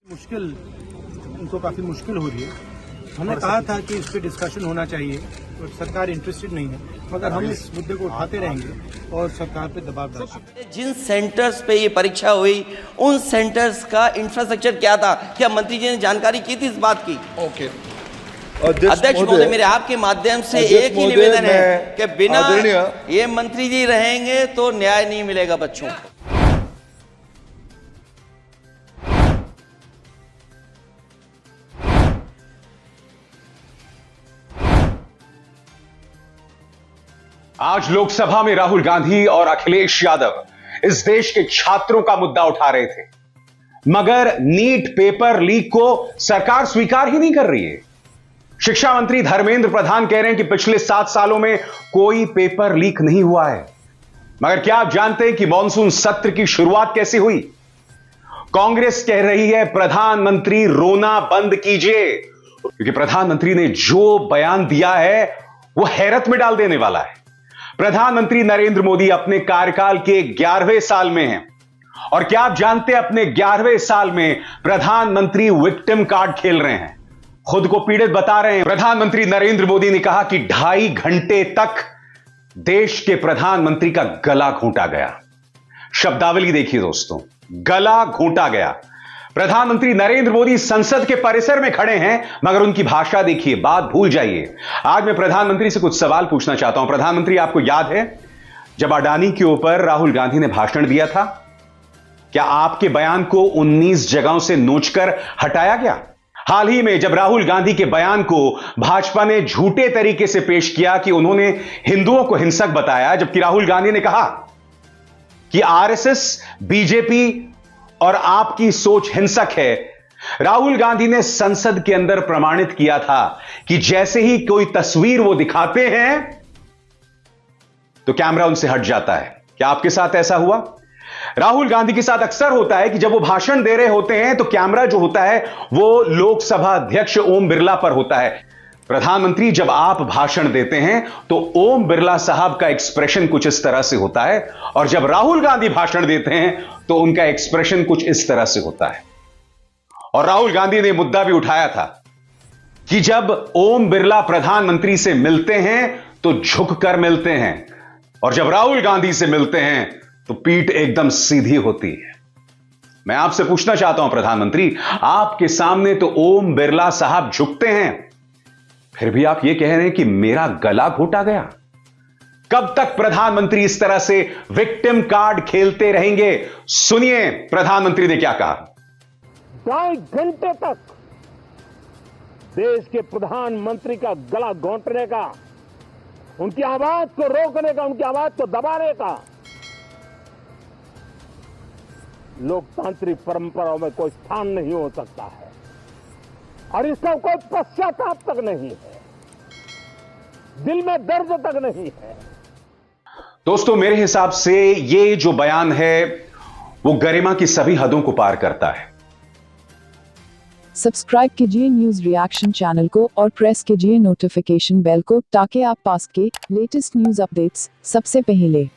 मुश्किल उनको काफ़ी मुश्किल हो रही है। हमने कहा था कि इस पे डिस्कशन होना चाहिए और सरकार इंटरेस्टेड नहीं है, मगर हम इस मुद्दे को उठाते रहेंगे और सरकार पे दबाव डालेंगे। जिन सेंटर्स पे ये परीक्षा हुई उन सेंटर्स का इंफ्रास्ट्रक्चर क्या था, क्या मंत्री जी ने जानकारी की थी इस बात की? ओके अध्यक्ष महोदय, मेरे आपके माध्यम से एक ही निवेदन है कि बिना ये मंत्री जी रहेंगे तो न्याय नहीं मिलेगा बच्चों को। आज लोकसभा में राहुल गांधी और अखिलेश यादव इस देश के छात्रों का मुद्दा उठा रहे थे, मगर नीट पेपर लीक को सरकार स्वीकार ही नहीं कर रही है। शिक्षा मंत्री धर्मेंद्र प्रधान कह रहे हैं कि पिछले 7 सालों में कोई पेपर लीक नहीं हुआ है। मगर क्या आप जानते हैं कि मॉनसून सत्र की शुरुआत कैसे हुई? कांग्रेस कह रही है प्रधानमंत्री रोना बंद कीजिए, क्योंकि प्रधानमंत्री ने जो बयान दिया है वो हैरत में डाल देने वाला है। प्रधानमंत्री नरेंद्र मोदी अपने कार्यकाल के 11वें साल में हैं, और क्या आप जानते हैं अपने 11वें साल में प्रधानमंत्री विक्टिम कार्ड खेल रहे हैं, खुद को पीड़ित बता रहे हैं। प्रधानमंत्री नरेंद्र मोदी ने कहा कि 2.5 घंटे तक देश के प्रधानमंत्री का गला घोंटा गया। शब्दावली देखिए दोस्तों, गला घोंटा गया। प्रधानमंत्री नरेंद्र मोदी संसद के परिसर में खड़े हैं, मगर उनकी भाषा देखिए, बात भूल जाइए। आज मैं प्रधानमंत्री से कुछ सवाल पूछना चाहता हूं। प्रधानमंत्री, आपको याद है जब अडानी के ऊपर राहुल गांधी ने भाषण दिया था, क्या आपके बयान को 19 जगहों से नोचकर हटाया गया? हाल ही में जब राहुल गांधी के बयान को भाजपा ने झूठे तरीके से पेश किया कि उन्होंने हिंदुओं को हिंसक बताया, जबकि राहुल गांधी ने कहा कि आरएसएस, बीजेपी और आपकी सोच हिंसक है, राहुल गांधी ने संसद के अंदर प्रमाणित किया था कि जैसे ही कोई तस्वीर वो दिखाते हैं तो कैमरा उनसे हट जाता है। क्या आपके साथ ऐसा हुआ? राहुल गांधी के साथ अक्सर होता है कि जब वो भाषण दे रहे होते हैं तो कैमरा जो होता है वो लोकसभा अध्यक्ष ओम बिरला पर होता है। प्रधानमंत्री, जब आप भाषण देते हैं तो ओम बिरला साहब का एक्सप्रेशन कुछ इस तरह से होता है, और जब राहुल गांधी भाषण देते हैं तो उनका एक्सप्रेशन कुछ इस तरह से होता है। और राहुल गांधी ने मुद्दा भी उठाया था कि जब ओम बिरला प्रधानमंत्री से मिलते हैं तो झुककर मिलते हैं, और जब राहुल गांधी से मिलते हैं तो पीठ एकदम सीधी होती है। मैं आपसे पूछना चाहता हूं प्रधानमंत्री, आपके सामने तो ओम बिरला साहब झुकते हैं, फिर भी आप यह कह रहे हैं कि मेरा गला घोटा गया। कब तक प्रधानमंत्री इस तरह से विक्टिम कार्ड खेलते रहेंगे? सुनिए प्रधानमंत्री ने क्या कहा। 2.5 घंटे तक देश के प्रधानमंत्री का गला घोंटने का, उनकी आवाज को रोकने का, उनकी आवाज को दबाने का लोकतांत्रिक परंपराओं में कोई स्थान नहीं हो सकता है, और इसका कोई पश्चाताप तक नहीं है, दिल में दर्द तक नहीं है। दोस्तों, मेरे हिसाब से ये जो बयान है वो गरिमा की सभी हदों को पार करता है। सब्सक्राइब कीजिए न्यूज रिएक्शन चैनल को और प्रेस कीजिए नोटिफिकेशन बेल को, ताकि आप पास के लेटेस्ट न्यूज अपडेट्स सबसे पहले